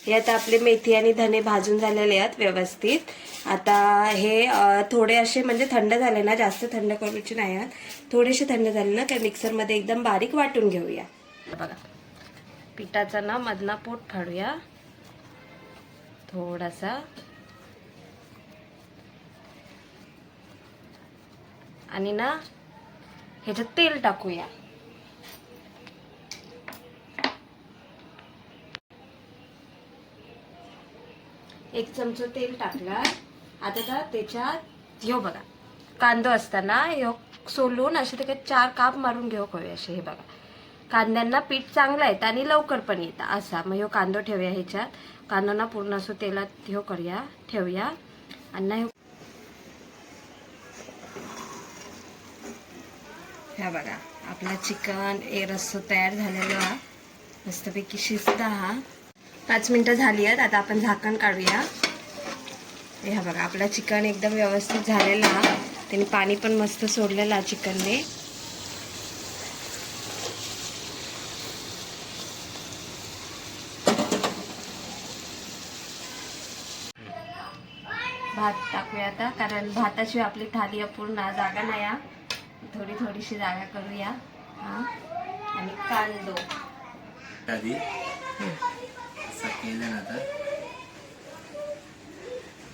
हे आता आपले मेथी आणि धने भाजून झालेले आहेत व्यवस्थित। आता हे थोडे असे म्हणजे थंड झाले ना, जास्त थंड करूचे नाही आहेत, थोडेसे थंड झाले ना तर मिक्सरमध्ये एकदम बारीक वाटून घेऊया। बघा पिठाचा ना मधला पोट फाडूया थोडासा आणि ना ह्याच्यात तेल टाकूया। एक चमचा तेल टाकला। आता त्याच्यात ह्यो बघा कांदो असताना ह्यो सोलून असे त्याच्यात 4 काप मारून घेऊ हवे असे। हे बघा कांद्यांना पीठ चांगलं येतं आणि लवकर पण येतं असा। मग ह्यो कांदो ठेवूया ह्याच्यात, कांदोना पूर्ण असं तेलात ह्यो करूया ठेवूया आणि ह्या बघा आपला चिकन रस्सा तयार झालेला हा, मस्तपैकी शिजता हा। 5 मिनिटं झाली आहेत, आता आपण झाकण काढूया। हे बघा आपला चिकन एकदम व्यवस्थित झालेला हा, त्याने पाणी पण मस्त सोडलेला चिकनने। भात टाकूया आता, कारण भाताशिवाय आपली थाली अपूर्ण जागा नाही, थोडी थोडीशी जागा करूया हा। आणि कांदो आधी असं केलं ना तर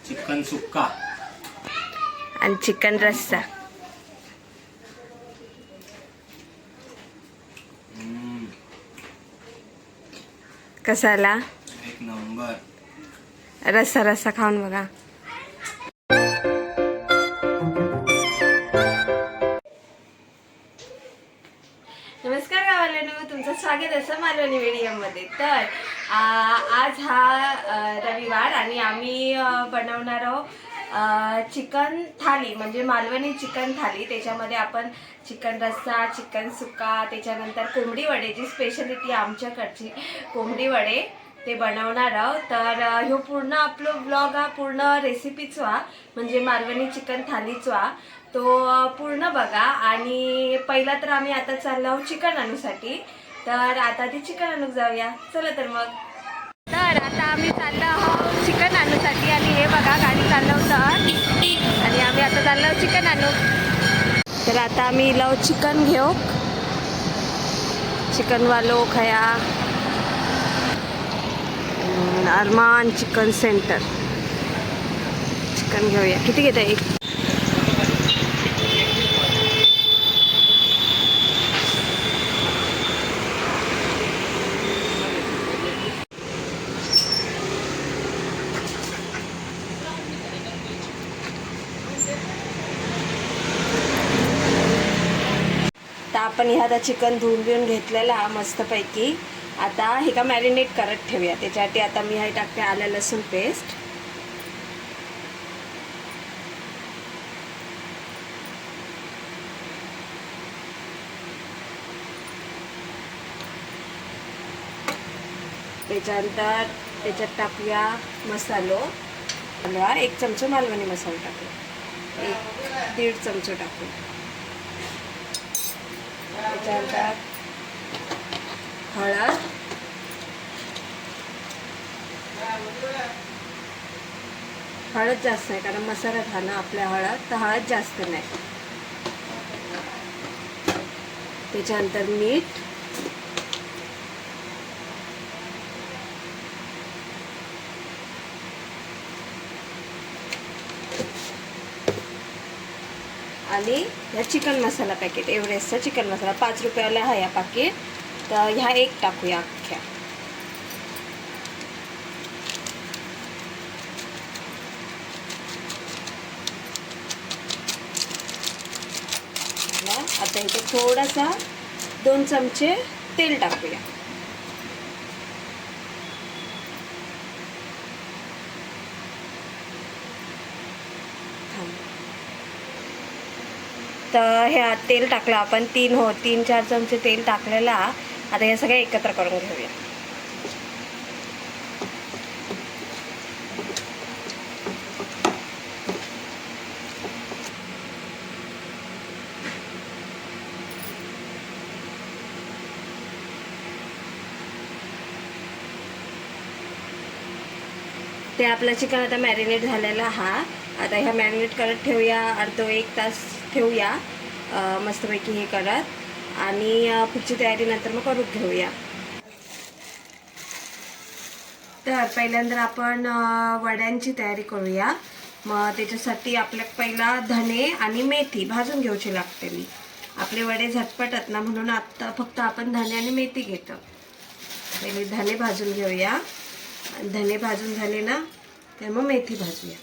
चिकन सुक्का आणि चिकन रस्सा कसाला एक नंबर। रस्सा रस्सा खाऊन बघा। नमस्कार गावाल्यांनो, तुमचं स्वागत आहे मालवणी मीडियममध्ये। तर आज हा रविवार आणि आम्ही बनवणार आहोत चिकन थाली, म्हणजे मालवणी चिकन थाली। त्याच्यामध्ये आपण चिकन रस्सा, चिकन सुक्का, त्याच्यानंतर कोंबडी वडे, जी स्पेशलिटी आमच्याकडची कोंबडी वडे ते बनवणार आहोत। तर ह्यो पूर्ण आपलो ब्लॉग हा पूर्ण रेसिपीचो हा, म्हणजे मालवणी चिकन थालीचो हा, तो पूर्ण बघा। आणि पहिला तर आम्ही आता चाललो आहोत चिकन आणूसाठी, तर आता ती चिकन आणूक जाऊया, चला तर मग। तर आता आम्ही चाललो आहोत चिकन आणूसाठी आणि हे बघा गाडी चालवतं आणि आम्ही आता चाललो आहोत चिकन आणू। तर आता आम्ही इलाव चिकन घेऊ, चिकन वालो खया अरमान चिकन सेंटर। चिकन घेऊया, किती घेता एक? तर आपण ह्या चिकन धुवून बिवून घेतलेला हा मस्तपैकी। आता हे का मॅरिनेट करत ठेवूया, त्याच्यासाठी आता मी हे टाकते आलं लसूण पेस्ट, त्याच्यानंतर त्याच्यात टाकूया मसालो, 1 चमचा मालवणी मसाला टाकूया, 1-1.5 चमचा टाकूया। त्याच्यानंतर हळद, हळद जास्त नाही कारण मसाला था ना आपल्या हळद, तर हळद जास्त नाही। त्याच्यानंतर मीठ, आणि ह्या चिकन मसाला पॅकेट, एव्हरेस्टचा चिकन मसाला 5 रुपयाला आहे या पॅकेट, तर ह्या 1 टाकूया अख्ख्या। आता इथे थोडासा 2 चमचे तेल टाकूया। तर हे तेल टाकलं आपण 3-4 चमचे तेल टाकलेला। आता हे सगळं एकत्र करून घेऊया। ते आपलं चिकन आता मॅरिनेट झालेला हा. आता ह्या मॅरिनेट करत ठेवूया, अर्धा 1 तास ठेवूया मस्तपैकी हे करत. आणि पुढची तयारी नंतर मग करून घेऊया. तर पहिल्यांदा आपण वड्यांची तयारी करूया. मग त्याच्यासाठी आपल्याला पहिला धने आणि मेथी भाजून घ्यायची लागते. मी आपले वडे झटपटत ना म्हणून आत्ता फक्त आपण धने आणि मेथी घेतो. पहिले धने भाजून घेऊया. धने भाजून झाले ना तर मग मेथी भाजूया.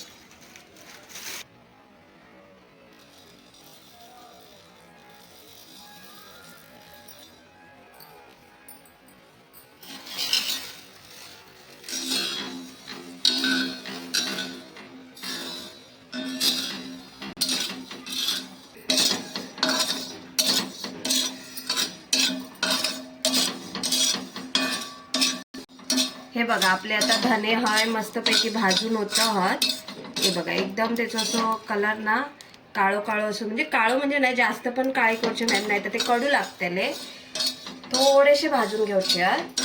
हे बघा आपले आता धने हाय मस्तपैकी भाजून होतं आहात. हे बघा एकदम त्याचा असं कलर ना काळो काळो असं, म्हणजे काळो म्हणजे नाही जास्त पण काळे करूचे नाही तर ते कडू लागतेले. थोडेसे भाजून घ्यायचे आहेत.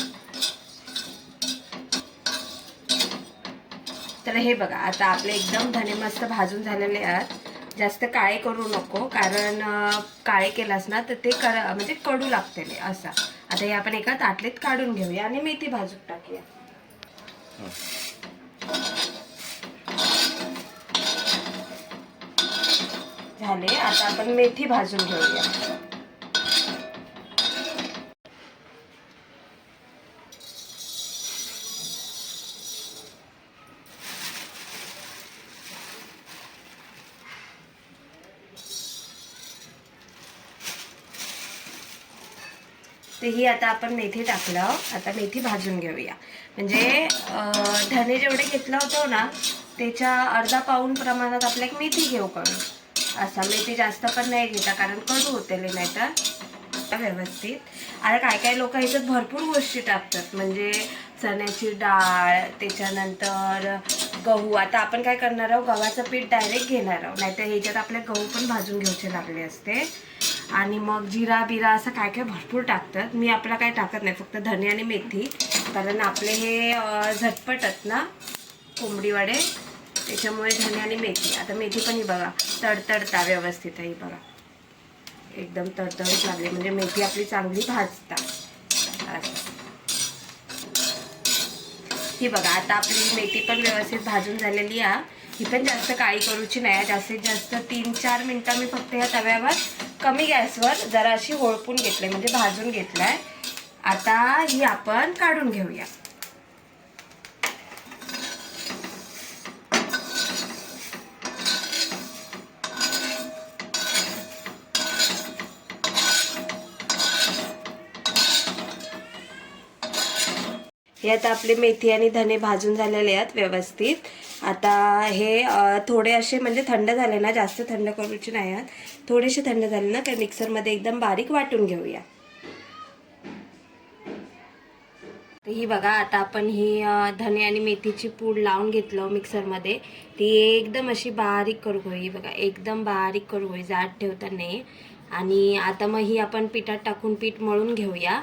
तर हे बघा आता आपले एकदम धने मस्त भाजून झालेले आहेत. जास्त काळे करू नको, कारण काळे केलास ना तर ते म्हणजे कडू लागतेले असं. आता हे आपण एका ताटलीत काढून घेऊया आणि मेथी भाजून टाकूया. झाले. आता आपण मेथी भाजून घेऊया. ते ही आता आपण मेथी टाकलं. आता मेथी भाजून घेऊया. म्हणजे धने जेवढे घेतलं होतं ना त्याच्या अर्धा पाऊण प्रमाणात आपल्याला मेथी घेऊ करून. असा मेथी जास्त पण नाही घेता, कारण कडू होतेले नाही तर व्यवस्थित. आता काय काय लोक ह्याच्यात भरपूर गोष्टी टाकतात, म्हणजे चण्याची डाळ, त्याच्यानंतर गहू. आता आपण काय करणार आहोत, गव्हाचं पीठ डायरेक्ट घेणार आहोत, नाहीतर ह्याच्यात आपल्या गहू पण भाजून घ्यायचे लागले असते. आणि मग जिरा बिरा असं काय काय भरपूर टाकतात. मी आपला काय टाकत नाही, फक्त धने आणि मेथी, कारण आपले हे झटपटत ना कोंबडी वडे, त्याच्यामुळे धने आणि मेथी. आता मेथी पण ही बघा तडतडता व्यवस्थित आहे. ही बघा एकदम तडतडीत लागली, म्हणजे मेथी आपली चांगली भाजतात. ही बघा आता आपली मेथी पण व्यवस्थित भाजून झालेली आहे. ही पण जास्त काळी करूची नाही. जास्तीत जास्त 3-4 मिनिटं मी फक्त या तव्यावर कमी गॅसवर जरा अशी होळपून घेतले, म्हणजे भाजून घेतलाय. आता ही आपण काढून घेऊया. हे आता आपले मेथी आणि धने भाजून झालेले आहेत व्यवस्थित. आता हे थोडे असे म्हणजे थंड झाले ना, जास्त थंड करूचे नाही आहेत, थोडेसे थंड झाले ना तर मिक्सरमध्ये एकदम बारीक वाटून घेऊया. तर ही बघा आता आपण ही धने आणि मेथीची पूड लावून घेतलं मिक्सरमध्ये. ती एकदम अशी बारीक करू होई. बघा एकदम बारीक करू होई, जाड ठेवता नाही. आणि आता मग ही आपण पिठात टाकून पीठ मळून घेऊया.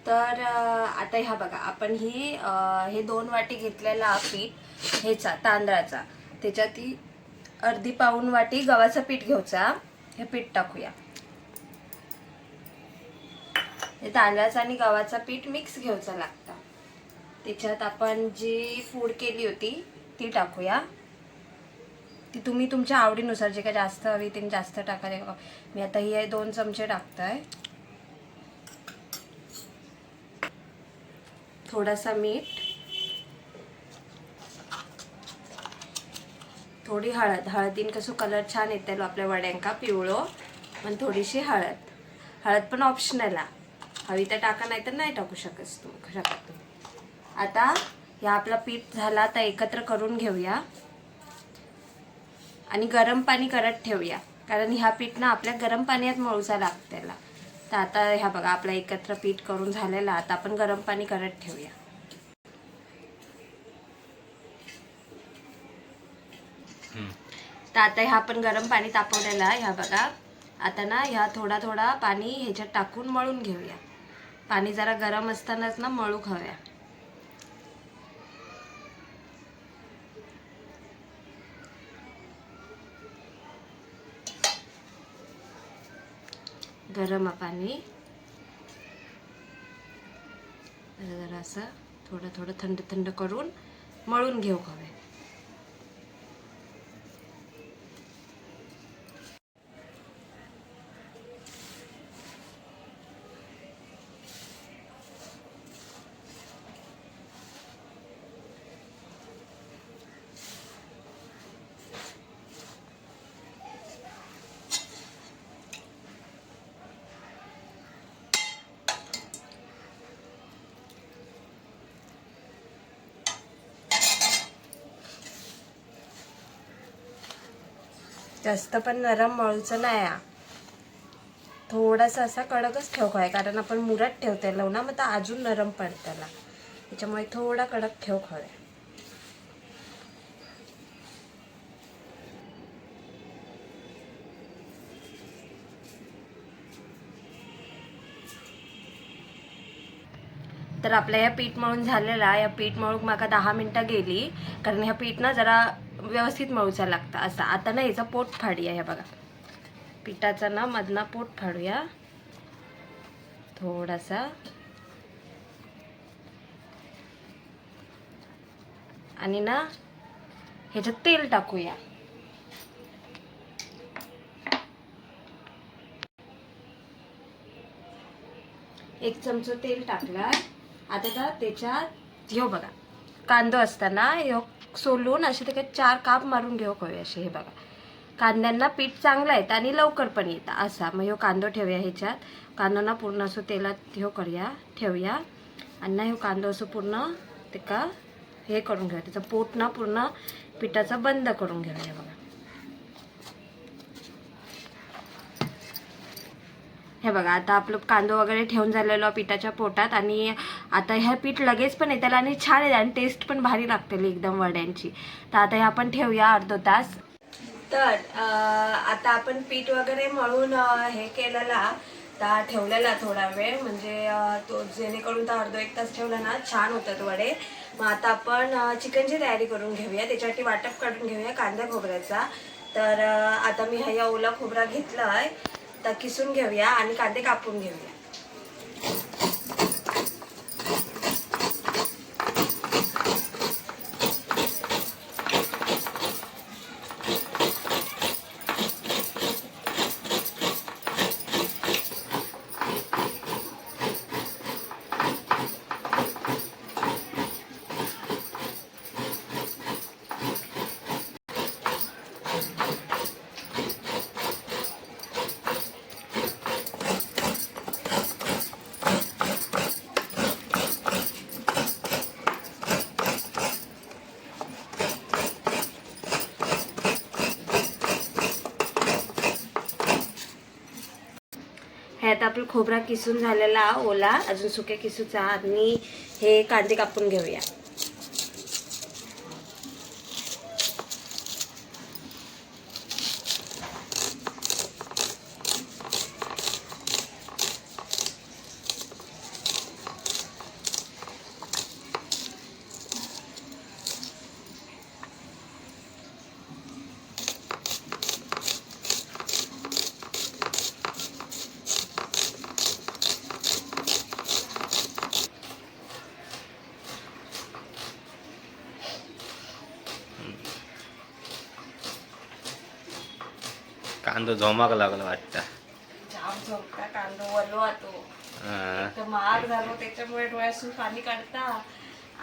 तर आता ह्या बघा आपण हे 2 वाटी घेतलेला पीठ ह्याचा तांदळाचा, त्याच्यात ही अर्धी पाऊण वाटी गव्हाचं पीठ घ्यायचा. हे पीठ टाकूया. हे तांदळाचं आणि गव्हाचं पीठ मिक्स घ्यायचं लागतं. त्याच्यात आपण जी पूड केली होती ती टाकूया. ती तुम्ही तुमच्या आवडीनुसार, जे काय जास्त हवी ते जास्त टाका. मी आता ही 2 चमचे टाकतोय. थोडासा मीठ, थोडी हळद. हळदीन कसं कलर छान येते आपल्या वड्यांका पिवळो, पण थोडीशी हळद पण ऑप्शनल आहे. हवी तर टाका, नाही तर नाही टाकू शकत तुम्ही. आता या आपला पीठ झाला, आता एकत्र करून घेऊया आणि गरम पाणी करत ठेवूया, कारण ह्या पीठ ना आपल्या गरम पाण्यात मळूचा लागतं त्याला. तर आता ह्या बघा आपला एकत्र पीठ करून झालेला. आता आपण गरम पाणी करत ठेवूया. तर आता ह्या आपण गरम पाणी तापवलेला ह्या बघा आता ना ह्या थोडा थोडा पाणी ह्याच्यात टाकून मळून घेऊया. पाणी जरा गरम असतानाच ना मळू खाऊया. गरम आहे पाणी. जरा असं थोडं थोडं थंड थंड करून मळून घेऊ हवे. जास्त पण नरम मळूचं नाही आहे. थोडासा असा कडकच ठेव आहे, कारण आपण मुरत ठेवते ना, मग तर अजून नरम पडतं त्याला. त्याच्यामुळे थोडा कडक ठेव हवे. तर आपल्या ह्या पीठ मळून झालेला. या पीठ मळूक माका 10 मिनटं गेली, कारण ह्या पीठ ना जरा व्यवस्थित मळूचा लागतं असं. आता ना ह्याचं पोट फाडूया. हे बघा, पिठाचा ना मधला पोट फाडूया थोडासा. आणि ना ह्याच्यात तेल टाकूया. एक चमचा तेल टाकला. आता त्याच्यात ह्यो बघा कांदो असताना ह्यो सोलून असे ते 4 काप मारून घेऊ हवे असे. हे बघा, कांद्यांना पीठ चांगलं येतं आणि लवकर पण येतं असा. मग ह्यो कांदो ठेवूया ह्याच्यात. कांदो ना पूर्ण असं तेलात ह्यो करूया ठेवूया. आणि ना ह्यो कांदो असं पूर्ण ते का हे करून घेऊया. त्याचं पोट ना पूर्ण पिठाचा बंद करून घेऊया. बघा, हे बघा, आता आपलं कांदो वगैरे ठेवून झालेलो पिठाच्या पोटात. आणि आता ह्या पीठ लगेच पण येतं आणि छान आहे आणि टेस्ट पण भारी लागते एकदम वड्यांची. तर आता हे आपण ठेवूया अर्धा तास. तर आता आपण पीठ वगैरे मळून हे केलेला तर ठेवलेला थोडा वेळ, म्हणजे तो जेणेकरून तर अर्धा 1 तास ठेवला ना छान होतात वडे. मग आता आपण चिकनची तयारी करून घेऊया. त्याच्यासाठी वाटप काढून घेऊया कांदा खोबऱ्याचा. तर आता मी हा ओला खोबरा घेतला आहे, तर किसून घेऊया आणि कांदे कापून घेऊया. ह्यात आपलं खोबरा किसून झालेला ओला, अजून सुके किसूचा. आणि हे कांदे कापून घेऊया. कांदो झोमाक लागला वाटतं. जाम झोपता कांदो वलवा तो. तर महाग झालो त्याच्यामुळे डोळ्यातून पाणी काढता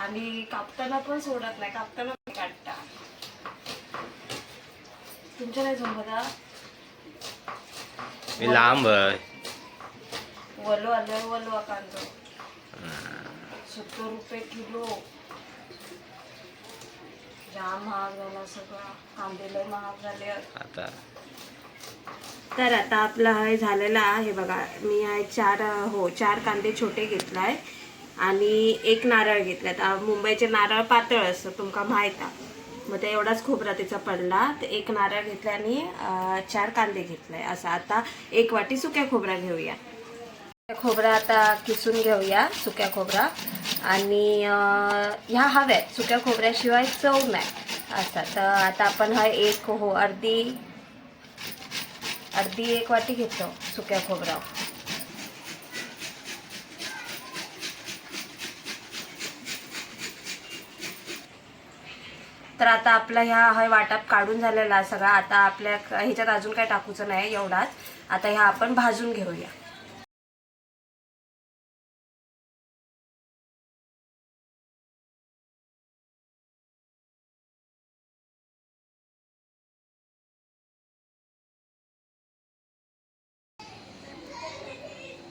आणि कापताना पण सोडत नाही, कापताना पण काढता. तुमच्या नाही झोपता? मी लांब वलवा लय वलवा कांदो. 70 रुपये किलो. जाम महाग झाला सगळं. कांदे लय महाग झाले आता. तर आता आपला हे झालेला आहे बघा. मी आहे 4 कांदे छोटे घेतलाय आणि 1 नारळ घेतलाय. मुंबईचे नारळ पातळ असतं, तुमका माहित आहे. मग ते एवढाच खोबरा त्याचा पडला. तर एक नारळ घेतला आणि 4 कांदे घेतले. असं आता 1 वाटी सुक्या खोबरा घेऊया. खोबरा आता किसून घेऊया, सुक्या खोबरा. आणि ह्या हव्यात, सुक्या खोबऱ्याशिवाय चव नाही असा. तर आता आपण हा अर्धी 1 वाटी घेतो सुक्या खोबरा. तर आता आपला हा वाटप काढून झालेला सगळा. आता आपल्या ह्याच्यात अजून काय टाकूचं नाही, एवढाच. आता ह्या आपण भाजून घेऊया.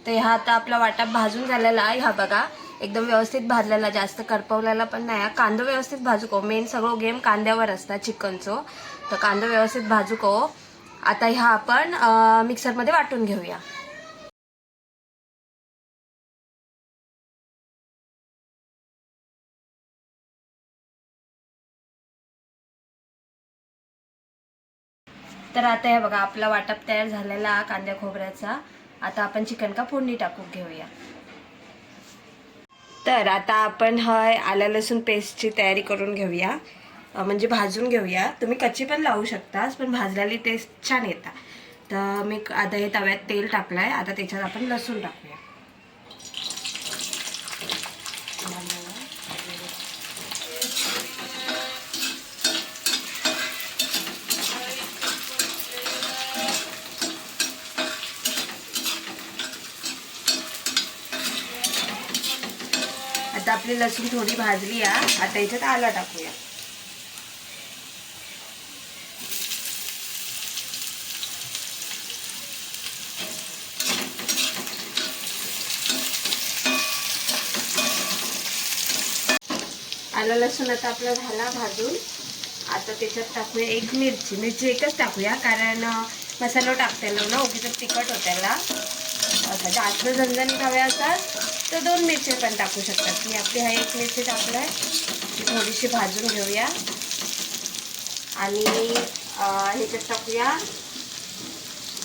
तर ह्या आता आपला वाटप भाजून झालेला आहे. हा बघा एकदम व्यवस्थित भाजलेला, जास्त करपवलेला पण नाही. कांदा व्यवस्थित भाजूको, मेन सगळं गेम कांद्यावर असतं चिकनचं. तर कांदा व्यवस्थित भाजूको. आता ह्या आपण मिक्सरमध्ये वाटून घेऊया. तर आता हे बघा आपला वाटप तयार झालेला कांद्या खोबऱ्याचा. आता आपण चिकन का फोडणी टाकून घेऊया. तर आता आपण आलं लसूण पेस्टची तयारी करून घेऊया. म्हणजे भाजून घेऊया. तुम्ही कच्ची पण लावू शकता, पण भाजलेली टेस्ट छान येतात. तर मी आता हे तव्यात तेल टाकलंय. आता त्याच्यात आपण लसूण टाकूया. आता आपली लसूण थोडी भाजली आहे. आता याच्यात आलं टाकूया. आलं लसूण आता आपला झाला भाजून. आता त्याच्यात टाकूया 1 मिरची एकच टाकूया, कारण मसाला टाकतेलो ना, उगीच तिखट होत्याला. असं जास्त झणझणीत हवे असतात तर 2 मिरची पण टाकू शकतात. मी आपली 1 मिरची टाकलाय. ती थोडीशी भाजून घेऊया. आणि ह्याच्यात टाकूया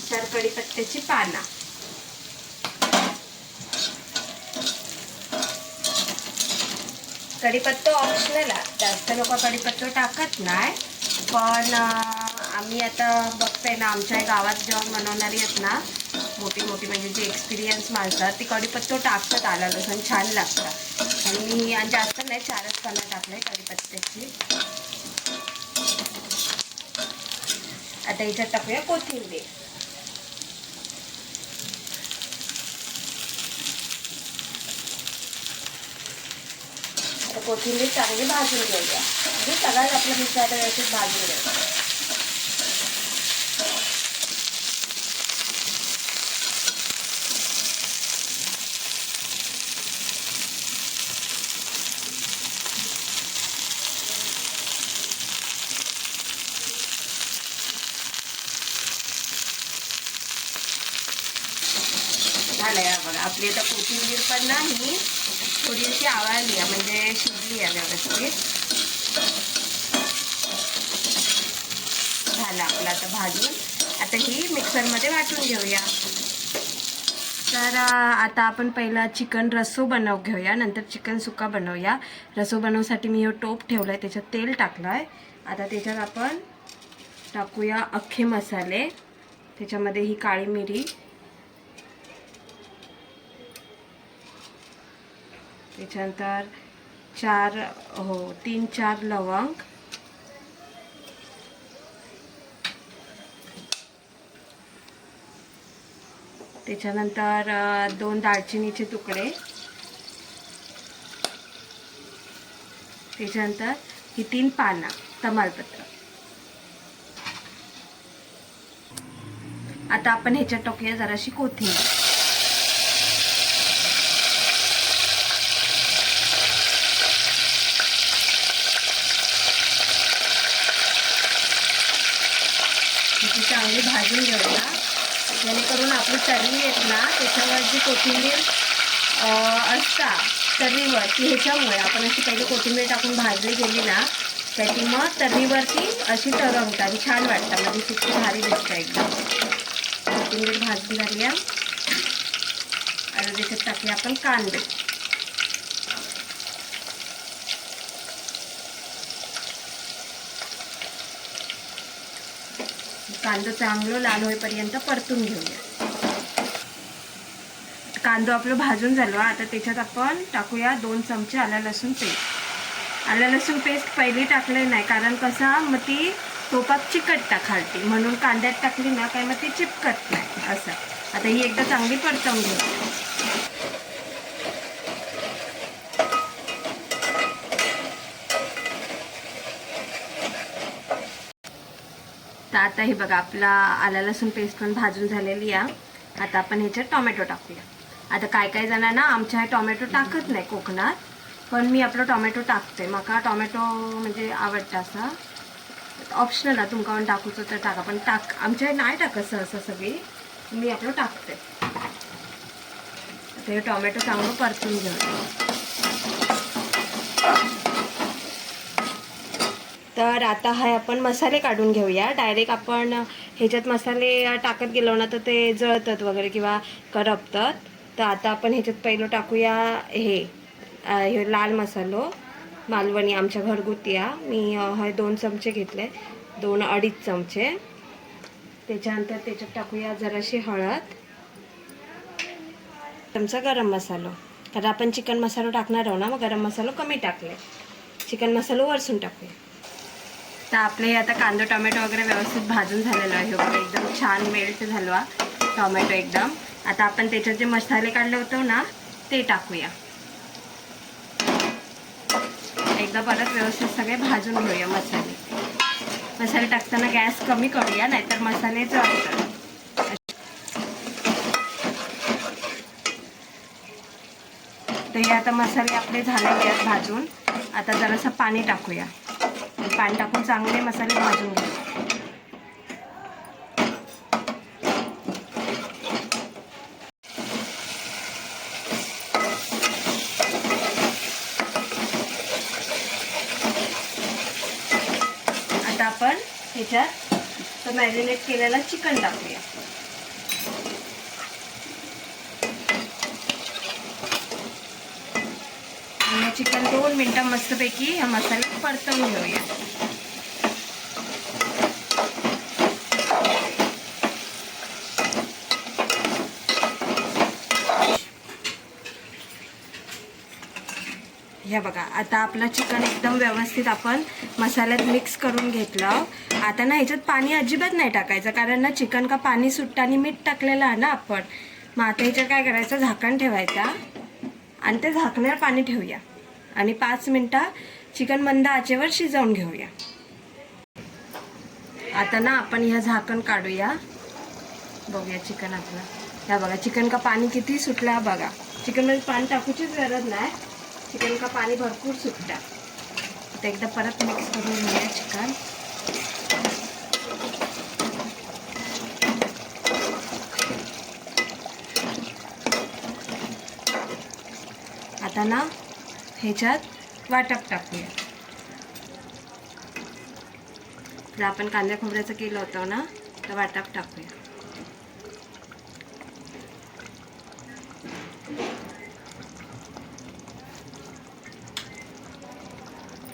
4 कढीपत्त्याची पानं. कढीपत्ता ऑप्शनल आहे, जास्त लोक कढीपत्ता टाकत नाही. पण आम्ही आता बघतोय ना, आमच्या गावात जेव्हा बनवणारी आहेत ना मोठी म्हणजे जी एक्सपिरियन्स माणसं, ती कढीपत्ता टाकतात. आलं लसूण छान लागतं. आणि मी जास्त नाही, 4च पानं टाकले कढीपत्त्याची. आता याच्यात टाकूया कोथिंबीर. आता कोथिंबीर चांगली भाजून घेऊया. म्हणजे सगळ्यात आपलं मिक्सर व्यवस्थित भाजून घ्यायचं. झालंय बघा आपली आता कोथिंबीर पण नाही, थोडीशी आवळली आहे, म्हणजे शिजली आहे व्यवस्थित. झालं आपलं आता भाजून. आता ही मिक्सरमध्ये वाटून घेऊया. तर आता आपण पहिला चिकन रस्सो घेऊया, नंतर चिकन सुक्का बनवूया. रस्सो बनवण्यासाठी मी हे टोप ठेवलाय, त्याच्यात तेल टाकलंय. आता त्याच्यात आपण टाकूया अख्खे मसाले. त्याच्यामध्ये ही काळी मिरी, त्याच्यानंतर 3-4 लवंग, त्याच्यानंतर 2 दालचिनीचे तुकडे, त्याच्यानंतर ही 3 पानं तमालपत्र. आता आपण ह्याच्यात टाकूया जराशी कोथिंबीर. चांगली भाजून घेऊया, जेणेकरून आपली तर्री येत ना, त्याच्यावर जी कोथिंबीर असता तर्रीवर, ती ह्याच्यामुळे आपण अशी पहिले कोथिंबीर टाकून भाजली गेली ना, त्याची मग तर्रीवरती अशी तरंगतात आणि छान वाटतं. म्हणजे किती भारी दिसतं एकदम. कोथिंबीर भाजून झाली आहे. आणि त्याच्यात टाकले आपण कांदे. कांदा चांगलं लाल होईपर्यंत परतून घेऊया. कांदा आपलं भाजून झालं. आता त्याच्यात आपण टाकूया 2 चमचे आलं लसूण पेस्ट. आलं लसूण पेस्ट पहिली टाकले नाही, कारण कसं मग ती तोपात चिकटता खालती, म्हणून कांद्यात टाकली ना काय मग ती चिपकत नाही असं. आता ही एकदा चांगली परतवून घेऊ. तर आता हे बघा आपला आलं लसूण पेस्ट पण भाजून झालेली आहे. आता आपण ह्याच्यात टोमॅटो टाकूया. आता काय जणांना आमच्या टोमॅटो टाकत नाही कोकणात, पण मी आपलं टोमॅटो टाकते. मला टोमॅटो म्हणजे आवडतं. असं ऑप्शनल आहे, तुमका पण टाकूचं तर टाका, पण आमच्या नाही टाकत सहसा सगळी. मी आपलं टाकते. आता हे टोमॅटो चांगलं परतून घेऊया. तर आता हा आपण मसाले काढून घेऊया. डायरेक्ट आपण ह्याच्यात मसाले टाकत गेलो ना तर ते जळतात वगैरे किंवा करपतात. तर आता आपण ह्याच्यात पहिलं टाकूया हे लाल मसालो मालवणी आमच्या घरगुती आहे. मी हे 2 चमचे घेतले, 2-2.5 चमचे. त्याच्यानंतर त्याच्यात टाकूया जराशी हळद, चमचा गरम मसालो. कारण आपण चिकन मसालो टाकणार आहोत ना, मग गरम मसालो कमी टाकले. चिकन मसालो वरसून टाकूया. तर आपले आता कांदा टोमॅटो वगैरे व्यवस्थित भाजून झालेलं आहे. बघा एकदम छान मेल्ट झालो टोमॅटो एकदम. आता आपण त्याच्यात जे मसाले काढले होते ना ते टाकूया. एकदा परत व्यवस्थित सगळे भाजून घेऊया मसाले टाकताना गॅस कमी करूया, नाहीतर मसाले जळतात. तर हे आता मसाले आपले झालेले आहेत भाजून. आता जरासं पाणी टाकूया. पाणी टाकून चांगले मसाले भाजून घेऊ. आता आपण ह्याच्यात मॅरिनेट केलेलं चिकन टाकूया. आणि चिकन 2 मिनिटं मस्तपैकी हा मसाला परतवून घेऊया. हे बघा आता आपलं चिकन एकदम व्यवस्थित आपण मसाल्यात मिक्स करून घेतलं. आता ना ह्याच्यात पाणी अजिबात नाही टाकायचं, कारण ना चिकन का पाणी सुटतं आणि मीठ टाकलेलं आहे ना आपण. मग आता ह्याच्यात काय करायचं, झाकण ठेवायचा आणि ते झाकण्यावर पाणी ठेवूया आणि 5 मिनिटं चिकन मंद आचेवर शिजवून घेऊया. आता ना आपण ह्या झाकण काढूया. बघूया चिकन आपलं. ह्या बघा चिकन का पाणी किती सुटलं बघा. चिकनमध्ये पाणी टाकूचीच गरज नाही, चिकन का पाणी भरपूर सुटतं. आता एकदा परत मिक्स करून घेऊया चिकन. आता ना ह्याच्यात वाटप टाकूया. जर आपण कांद्या खोबऱ्याचं केलं होतं ना तर वाटप टाकूया.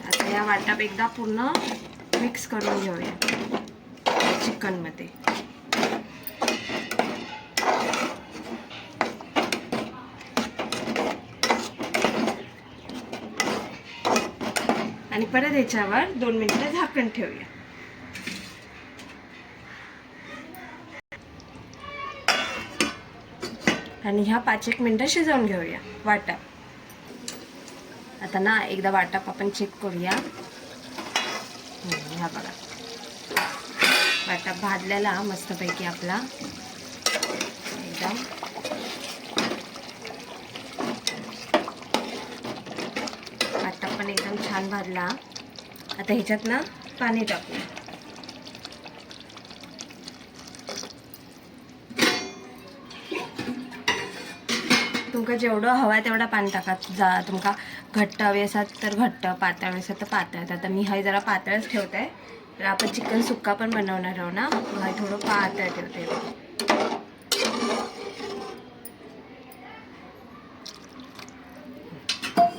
आता या वाटप एकदा पूर्ण मिक्स करून घेऊया चिकनमध्ये. आणि परत ह्याच्यावर 2 मिनिटं झाकण ठेवूया. आणि ह्या 5-1 मिनिटं शिजवून घेऊया वाटप. आता ना एकदा वाटप आपण चेक करूया. ह्या बघा वाटप भाजलेला मस्तपैकी आपला एकदम. वाटप पण एकदम छान भाजला. आता ह्याच्यात ना पाणी टाकूया. तुमका जेवढं हवा तेवढं पाणी टाका. तुमका घट्ट हवे असतात तर घट्ट, पातळ हवे असतात तर पातळ. आता मी हे जरा पातळच ठेवते आहे. तर आपण चिकन सुक्का पण बनवणार आहोत ना, हे थोडं पातळ ठेवते.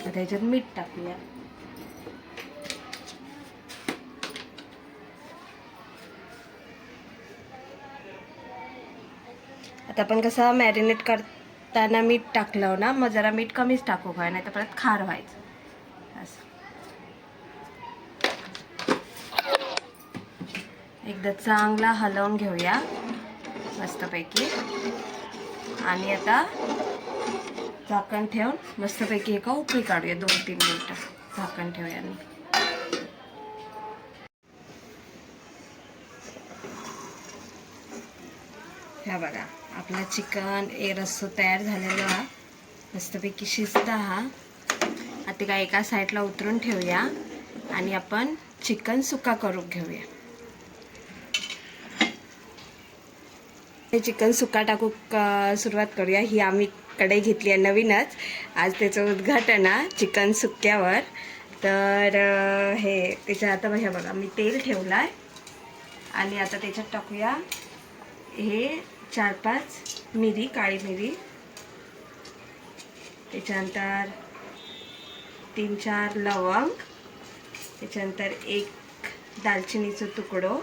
आता याच्यात मीठ टाकूया. आता आपण कसं मॅरिनेट करताना मीठ टाकलं ना, मग जरा मीठ कमीच टाकू काय, नाही तर परत खार व्हायचं. असं एकदा चांगला हलवून घेऊया मस्तपैकी. आणि आता झाकण ठेवून मस्तपैकी एका उकळी काढूया. 2-3 मिनिटं झाकण ठेवूया. ह्या बघा आपला चिकन रस्सो तयार झालेला हा. मस्तपैकी शिजता हा. आता काय एका साईडला उतरून ठेवूया आणि आपण चिकन सुक्का करून घेऊया. हे चिकन सुक्का टाकू सुरुवात करूया. ही आम्ही कढई घेतली आहे नवीनच. आज त्याचं उद्घाटन आहे चिकन सुक्क्यावर. तर हे त्याच्या आता हे बघा मी तेल ठेवलं आहे आणि आता त्याच्यात टाकूया हे 4-5 मिरी, काळी मिरी. त्याच्यानंतर 3-4 लवंग. त्याच्यानंतर 1 दालचिनीचं तुकडो.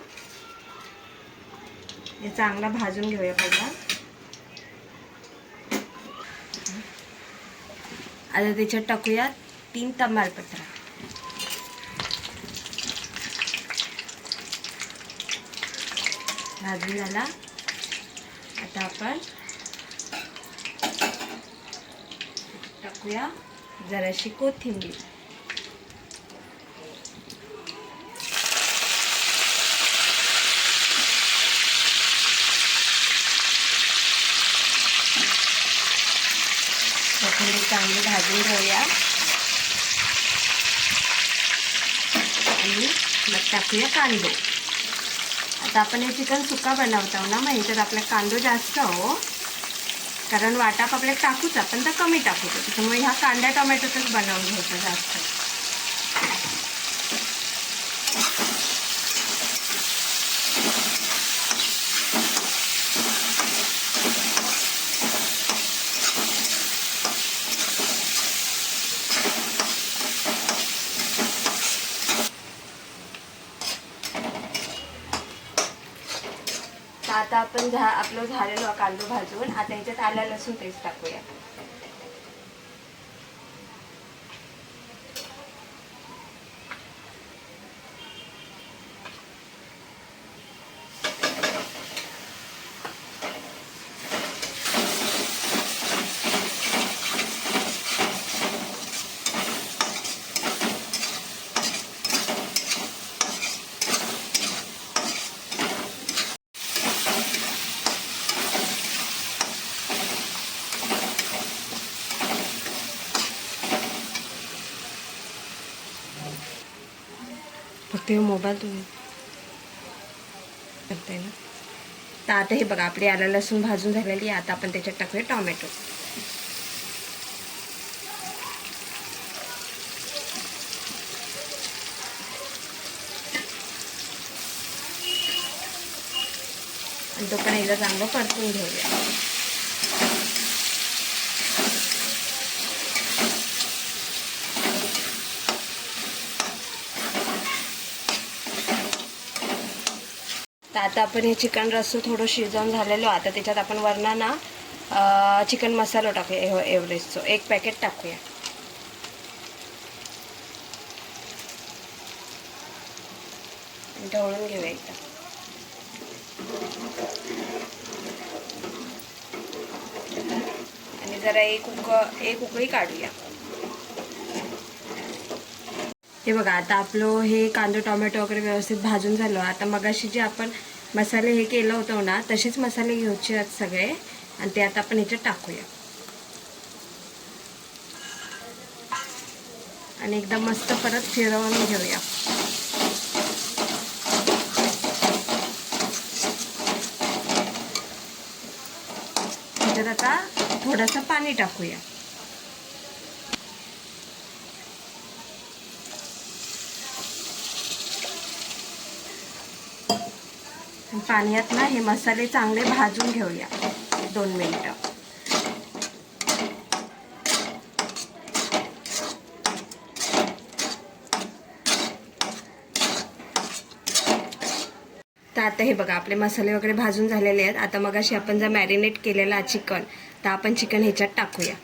हे चांगला भाजून घेऊया पहिला. आता त्याच्यात टाकूया 3 तमालपत्र. भाजून झाला. आता आपण टाकूया जराशी कोथिंबीर. कोथिंबीर चांगली भाजून घेऊया आणि मग टाकूया कांदो. आता आपण हे चिकन सुक्का बनवतो ना, मग ह्याच्यात आपला कांदो जास्त हो, कारण वाटाप आपल्याला टाकूच आपण तर कमी टाकू. त्याच्यामुळे ह्या कांदा टोमॅटोच बनवून घ्यायचं जास्त. आता आपण आपलं झालेलं कांदो भाजून आता ह्याच्यात आलं लसूण पेस्ट टाकूया. फक्त मोबाईल तुम्ही करताय ना. तर आता हे बघा आपली आलं लसूण भाजून झालेली आहे. आता आपण त्याच्यात टाकूया टोमॅटो. आणि तो पण एकदा चांगलं परतून घेऊया. तर आता आपण हे चिकन रस्सो थोडं शिजवून झालेलो. आता त्याच्यात आपण वरना ना चिकन मसाला टाकूया. एव्हरेस्टचं 1 पॅकेट टाकूया. ढवळून घेऊया एकदा. आणि जरा एक उकळी काढूया. हे बघा आता आपलं हे कांदा टोमॅटो वगैरे व्यवस्थित भाजून झालं. आता मगाशी जे आपण मसाले हे केलं होतं ना, तसेच मसाले घ्यायचे आहेत सगळे आणि ते आता आपण ह्याच्यात टाकूया. आणि एकदम मस्त परत फिरवून घेऊया. ह्याच्यात आता थोडंसं पाणी टाकूया. पाण्यात ना हे मसाले चांगले भाजून घेऊया 2 मिनिटं. तर आता हे बघा आपले मसाले वगैरे भाजून झालेले आहेत. आता मगाशी आपण जर मॅरिनेट केलेला चिकन, तर आपण चिकन ह्याच्यात टाकूया.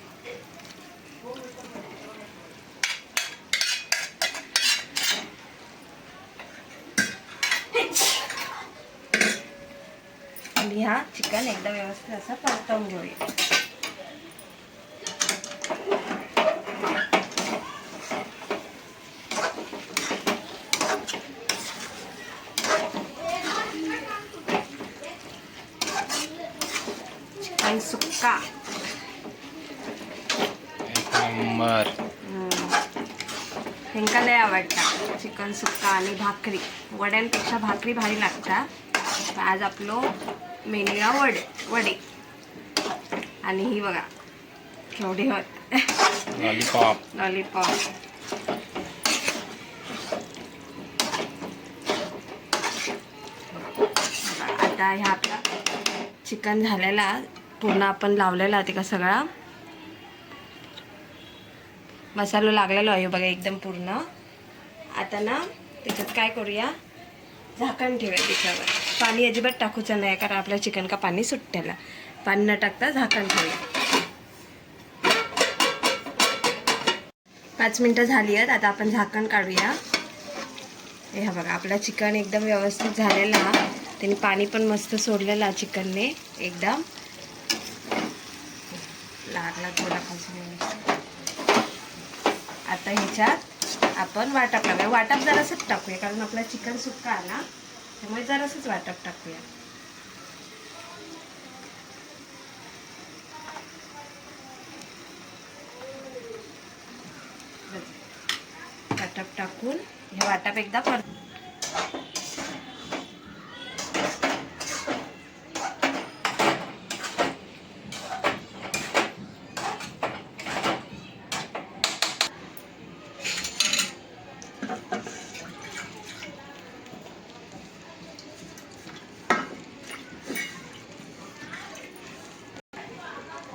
आणि हा चिकन एकदम व्यवस्थित असं परतवून घेऊया. चिकन सुक्का नंबर. ह्यांका लय आवडता चिकन सुक्का आणि भाकरी. वड्यांपेक्षा भाकरी भारी लागता. आज आपलं मेन्यू वडे. आणि ही बघा केवढी होत लॉलीपॉप. आता ह्या आपला चिकन झालेला पूर्ण आपण लावलेला ते का सगळा मसाला लागलेला आहे बघा एकदम पूर्ण. आता ना त्याच्यात काय करूया, झाकण ठेवूया त्याच्यावर. पाणी अजिबात टाकूचं नाही कारण आपल्या चिकन का पाणी सुट्ट्याला. पाणी न टाकता झाकण ठेवूया. 5 मिनटं झाली आहेत. आता आपण झाकण काढूया. हे हा बघा आपला चिकन एकदम व्यवस्थित झालेला. त्याने पाणी पण मस्त सोडलेला चिकनने एकदम लागला थोडापासून. आता ह्याच्यात आपण वाटप टाकूया. वाटप जरासंच टाकूया कारण आपला चिकन सुक्का आहे ना, त्यामुळे जरासंच वाटप टाकूया. वाटप टाकून हे वाटप एकदा परत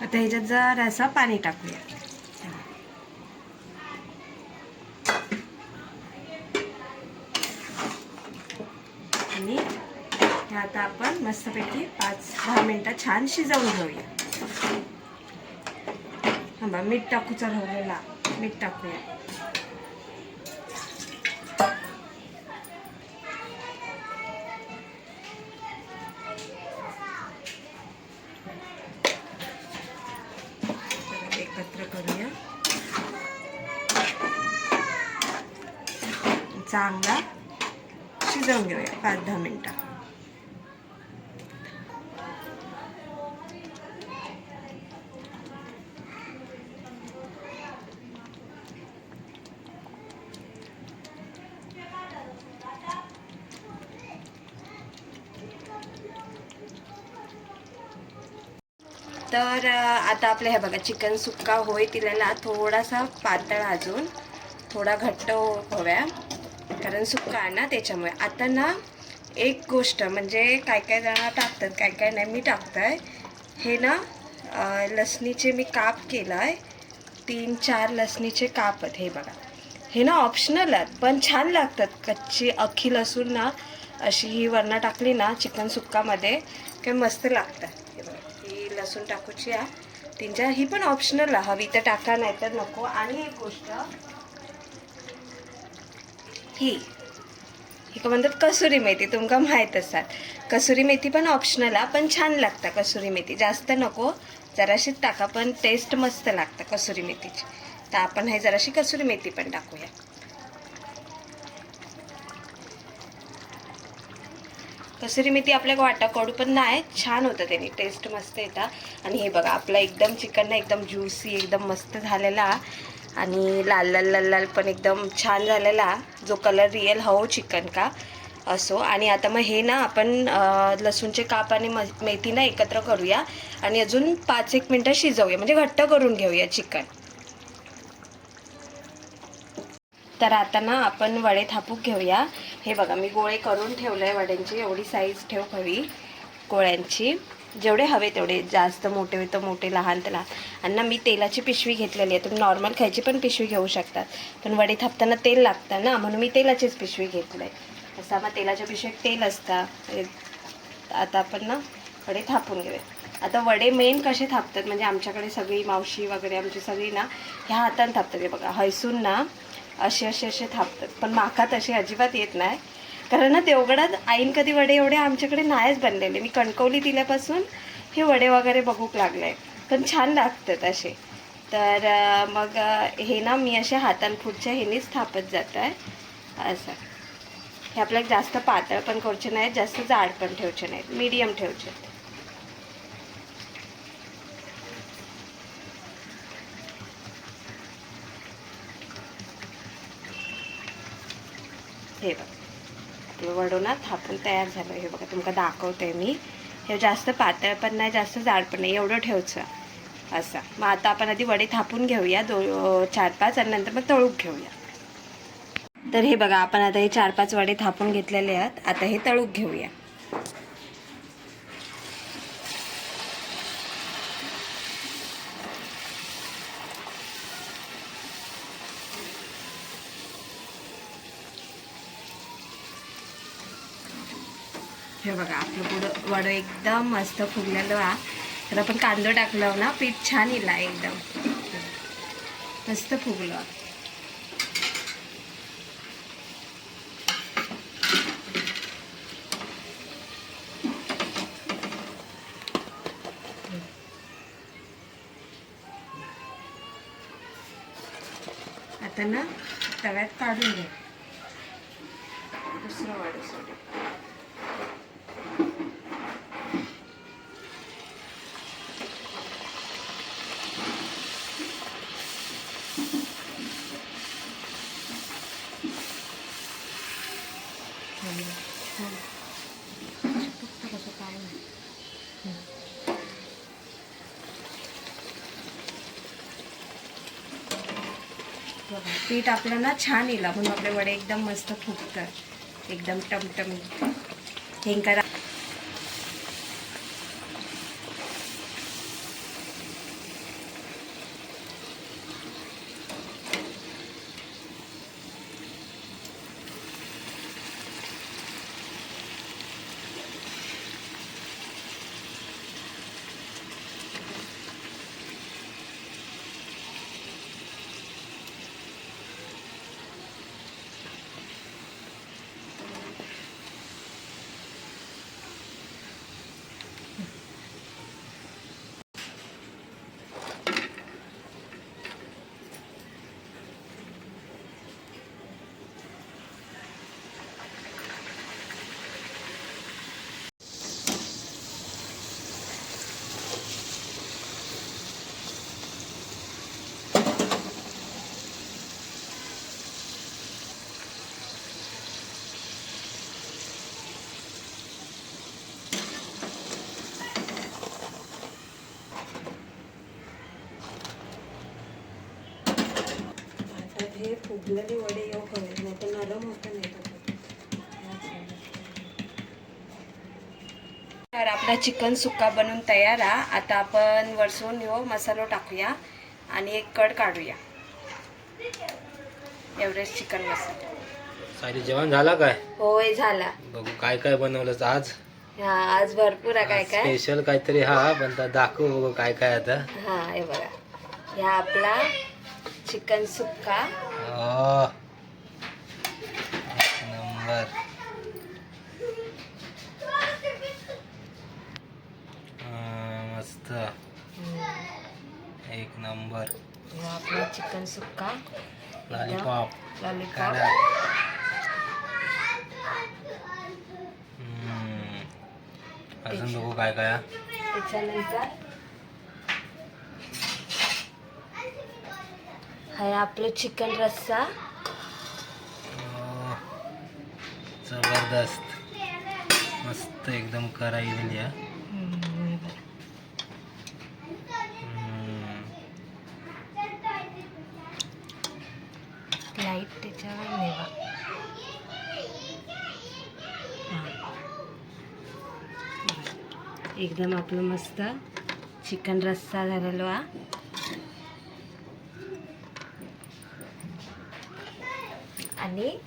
आता ह्याच्यात जरासं पाणी टाकूया. आणि हे आता आपण मस्तपैकी 5-10 मिनिटं छान शिजवून घेऊया. थांबा मीठ टाकूचा राहिलेला मीठ टाकूया. एकत्र करूया. चांगला शिजवून घेऊया 5-10 मिनिटं. तर आता आपलं हे बघा चिकन सुक्का होय तिला थोडासा पातळ अजून थोडा घट्ट हव्या कारण सुक्का आहे ना त्याच्यामुळे. आता ना एक गोष्ट म्हणजे काय जण टाकतात काय नाही, मी टाकतंय हे ना लसणीचे मी काप केलं आहे. 3-4 लसणीचे काप आहेत. हे बघा हे ना ऑप्शनल आहेत पण छान लागतात. कच्ची अख्खी लसूण ना अशी ही वरनं टाकली ना चिकन सुक्कामध्ये काय मस्त लागतं. हे बघा ही लसूण टाकूची आहे 3-4. ही पण ऑप्शनल आहे, हवी तर टाका नाही तर नको. आणि एक गोष्ट ही का म्हणतात कसुरी मेथी. तुमका माहीत असाल कसुरी मेथी पण ऑप्शनल आहे पण छान लागतं. कसुरी मेथी जास्त नको जराशीच टाका पण टेस्ट मस्त लागतं कसुरी मेथीची. तर आपण हे जराशी कसुरी मेथी पण टाकूया. कसुरी मेथी आपल्या वाटा कडू पण नाही, छान होतं त्याने टेस्ट मस्त येतं. आणि हे बघा आपला एकदम चिकन ना एकदम ज्युसी एकदम मस्त झालेला आणि लाल लाल लाल लाल पण एकदम छान झालेला. जो कलर रिअल हो चिकन का असो. आणि आता मग हे ना आपण लसूणचे काप आणि मेथी ना एकत्र करूया आणि अजून 5-1 मिनटं शिजवूया, म्हणजे घट्ट करून घेऊया चिकन. तर आता ना आपण वडे थापूक घेऊया. हे बघा मी गोळे करून ठेवले आहे वड्यांची. एवढी साईज ठेव हवी गोळ्यांची, जेवढे हवे तेवढे, जास्त मोठे तर मोठे, लहान तर लहान. आणि ना मी तेलाची पिशवी घेतलेली आहे. तुम्ही नॉर्मल खायची पण पिशवी घेऊ शकतात, पण वडे थापताना तेल लागतं ना, म्हणून मी तेलाचीच पिशवी घेतलं आहे. असं मग तेलाच्या पिशवीत तेल असतं. आता आपण ना वडे थापून घेऊया. आता वडे मेन कसे थापतात म्हणजे आमच्याकडे सगळी मावशी वगैरे आमची सगळी ना ह्या हाताने थापतात. हे बघा हैसून ना असे थापतात, पण माका तसे अजिबात येत नाही. कारण ना देवगडात आईन कधी वडे एवढे आमच्याकडे नाहीच बनलेले. मी कणकवली दिल्यापासून हे वडे वगैरे बघूक लागले, पण छान लागतात असे. तर मग हे ना मी असे हातान पुढच्या ह्यानीच थापत जात आहे असं. हे आपल्याला जास्त पातळ पण करूचे नाहीत, जास्त जाड पण ठेवचे नाहीत, मीडियम ठेवचे. हे बघा आपलं वडो ना थापून तयार झालं. हे बघा तुमका दाखवते मी. हे जास्त पातळ पण नाही, जास्त जाड पण नाही, एवढं ठेवचं असं. मग आता आपण आधी वडे थापून घेऊया 4-5 आणि नंतर मग तळूक घेऊया. तर हे बघा आपण आता हे 4-5 वडे थापून घेतलेले आहेत. आता हे तळूक घेऊया. हे बघा आपलं पुढं वडं एकदम मस्त फुगलेलं आहे. तर आपण कांदा टाकलं ना, पीठ छान इला एकदम मस्त फुगलं. आता ना तव्यात काढून घे. दुसरं वडं सोड. पीठ आपलं ना छान येईल, म्हणून आपले वडे एकदम मस्त फुगतात, एकदम टमटमीत. हिंग करा. हे फुगलेले वडे येऊ हवे, नाही तर नरम होतं नाही. तर आपला चिकन सुक्का बनून तयार आहे. आता आपण वरसून ह्यो मसालो टाकूया आणि एक कड काढूया. एव्हरेस्ट चिकन मसाला. सारी जेवण झाला काय? होय झाला. बघू काय काय बनवलंस आज. हा आज भरपूर आहे काय काय स्पेशल काहीतरी. हा पण दाखव बघू काय काय आता. हा हे बघा, ह्या आपला चिकन सुक्का. नंबर. मस्त, एक नंबर. ह्या आपला चिकन सुक्का. लॉलीपॉप. लॉलीपॉप. अजून बघू काय काय. त्याच्यानंतर हा आपलं चिकन रस्सा. जबरदस्त. जबरदस्त मस्त एकदम करायलेली आहे. लाईट त्याच्यावर नेवा. एकदम आपलं मस्त चिकन रस्सा झालेलो हा. आणि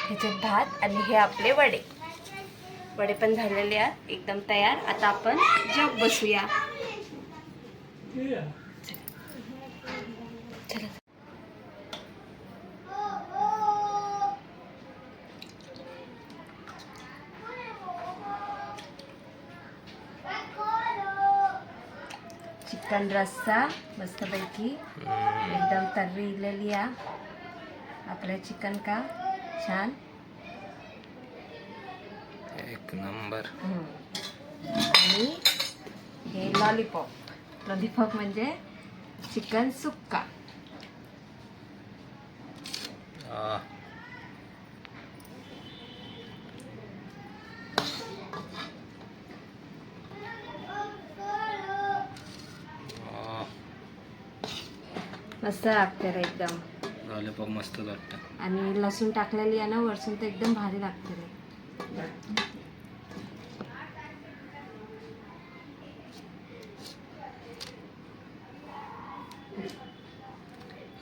ह्याच्यात भात आणि हे आपले वडे पण झालेले आहेत एकदम तयार. आता आपण जेव बसूया. चला. चिकन रस्सा मस्तपैकी एकदम तर्रीलेली आहे आपल्या चिकन का छान एक नंबर. आणि हे लॉलीपॉप म्हणजे चिकन सुक्का. मस्त लागते रे एकदम. लॉलीपॉप मस्त वाटतं. आणि लसूण टाकलेली आहे ना वरसून तर एकदम भारी लागते रे.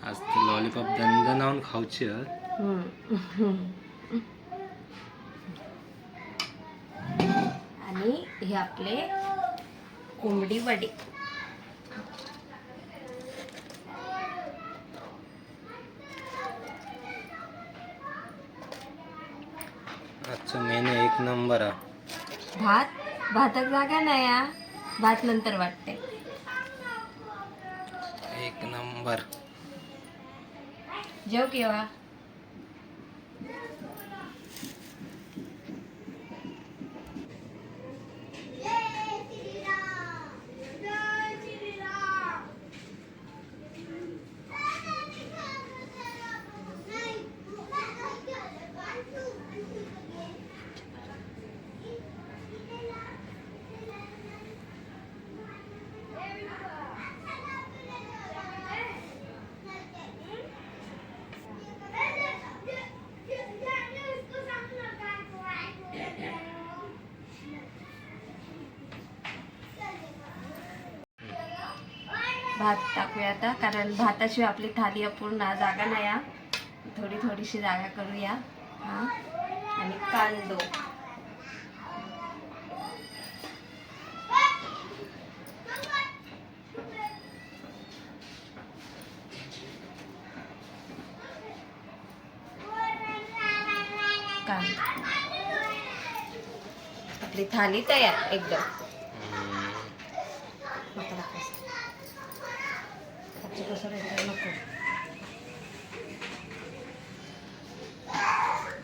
आज तर लॉलीपॉप दणदणावून खाऊची. आणि हे आपले कोंबडी वडे. आजचा मेनू एक नंबर आहे. भाताक जागा नाही या. भात नंतर वाटते. एक नंबर. जेव केव्हा. भात टाकूया आता कारण भाताशिवाय आपली थाली अपूर्ण जागा नाही या. थोडीशी जागा करूया. हा आणि कांदो आपली थाली तयार एकदम.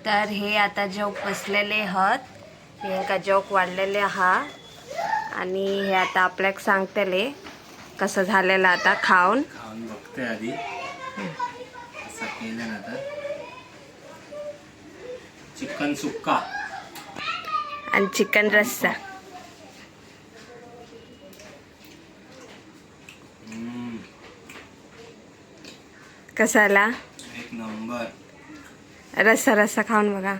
तर हे आता जोक बसलेले आहात. प्रियंका जोक वाढलेले आहात आणि हे आता आपल्याक सांगतले कसं झालेलं आता खाऊन बघते आधी असं केलं ना. तर चिकन सुक्का आणि चिकन रस्सा. कसाला एक नंबर. रस्सा खाऊन बघा.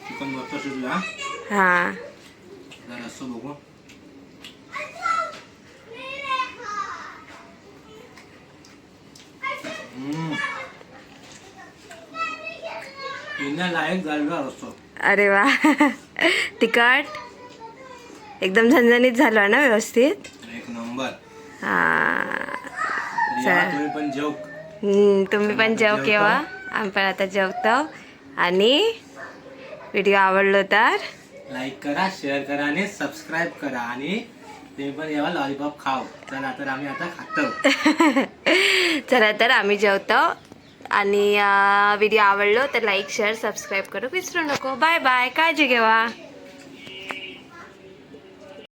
चिकन वरचा शिजला. हा रस्सा बघू. लायक झाला रस्सा. अरे वा. तिखट एकदम झणझणीत झालं ना व्यवस्थित. एक नंबर. हा तुम्ही पण जेव केव्हा. आम्ही पण आता जेवतो. आणि व्हिडिओ आवडलो तर लाईक करा, शेअर करा आणि सबस्क्राईब करा. आणि तुम्ही पण यावा लॉलीपॉप खाऊ. चला तर आम्ही आता खातो. चला तर आम्ही जेवतो. आणि व्हिडिओ आवडलो तर लाईक शेअर सबस्क्राईब करू विसरू नको. Bye bye. काळजी घेवा.